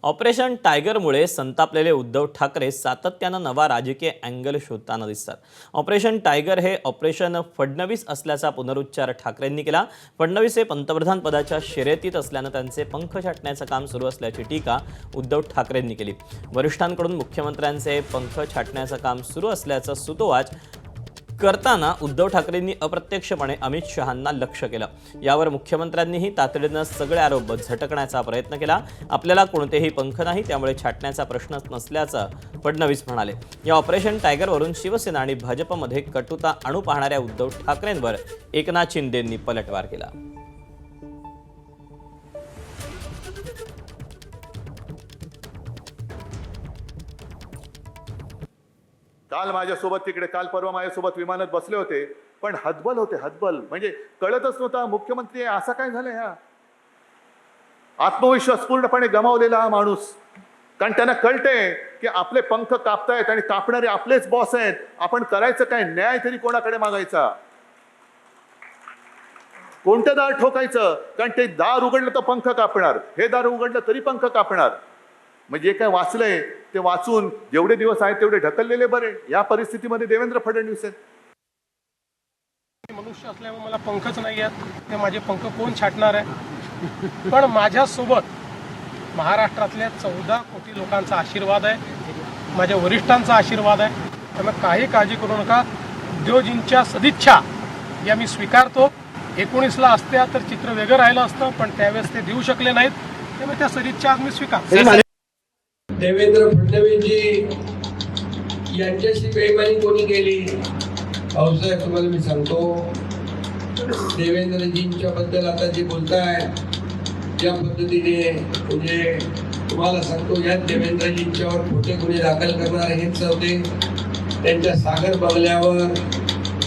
Operation टायगरमुळे संतापलेले Uddhav Thackeray सातत्यानं नवा राजकीय अँगल शोधताना दिसतात। ऑपरेशन टायगर हे ऑपरेशन फडणवीस असल्याचा पुनरुच्चार ठाकरेंनी केला। फडणवीस हे पंतप्रधान पदाच्या शर्यतीत असल्यानं त्यांचे पंख छाटण्याचं काम सुरू असल्याची टीका उद्धव ठाकरेंनी केली। वरिष्ठांकडून मुख्यमंत्र्यांचे पंख छाटण्याचं काम सुरू असल्याचं सुतोवाच करताना उद्धव ठाकरेंनी अप्रत्यक्षपणे अमित शहांना लक्ष्य केलं। यावर मुख्यमंत्र्यांनीही तातडीनं सगळे आरोप झटकण्याचा प्रयत्न केला। आपल्याला कोणतेही पंख नाही, त्यामुळे छाटण्याचा प्रश्नच नसल्याचं फडणवीस म्हणाले। या ऑपरेशन टायगरवरून शिवसेना आणि भाजपमध्ये कटुता आणू पाहणाऱ्या उद्धव ठाकरेंवर एकनाथ शिंदेंनी पलटवार केला। काल माझ्यासोबत तिकडे काल परवा माझ्यासोबत विमानात बसले होते, पण हतबल होते, हतबल म्हणजे कळतच नव्हता मुख्यमंत्री असा काय झालं। ह्या आत्मविश्वास पूर्णपणे गमावलेला हा माणूस, कारण त्यांना कळते की आपले पंख कापतायत आणि कापणारे आपलेच बॉस आहेत। आपण करायचं काय, न्याय तरी कोणाकडे मागायचा, कोणतं दार ठोकायचं, कारण ते दार उघडलं तर पंख कापणार, हे दार उघडलं तरी पंख कापणार। म्हणजे काय वाचलंय ते वाचून जेवढे दिवस आहेत तेवढे ढकललेले बरे। या परिस्थितीमध्ये देवेंद्र फडणवीस आहेत। मनुष्य असल्यामुळे मला पंखच नाही आहेत, ते माझे पंख कोण छाटणार आहे। पण माझ्यासोबत महाराष्ट्रातल्या 14 कोटी लोकांचा आशीर्वाद आहे, माझ्या वरिष्ठांचा आशीर्वाद आहे। त्यामुळे काही काळजी करू नका। उद्योजींच्या सदिच्छा या मी स्वीकारतो। 19ला असत्या तर चित्र वेगळं राहिलं असतं, पण त्यावेळेस ते देऊ शकले नाहीत, त्यामुळे त्या सदिच्छा आज मी स्वीकारतो। देवेंद्र फडणवीसजी यांच्याशी बेईमानी कोणी केली? भाऊसाहेब तुम्हाला मी सांगतो, देवेंद्रजींच्या बद्दल आता जे बोलताय ज्या पद्धतीने, म्हणजे तुम्हाला सांगतो या देवेंद्रजींच्यावर खोटे गुन्हे दाखल करणारे हेच होते, त्यांच्या सागर बंगल्यावर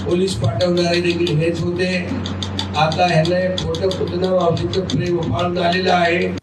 पोलीस पाठवणारे देखील हेच होते। आता ह्याने खोटं पुतना मावशीचं प्रेम उफाळून आलेलं आहे।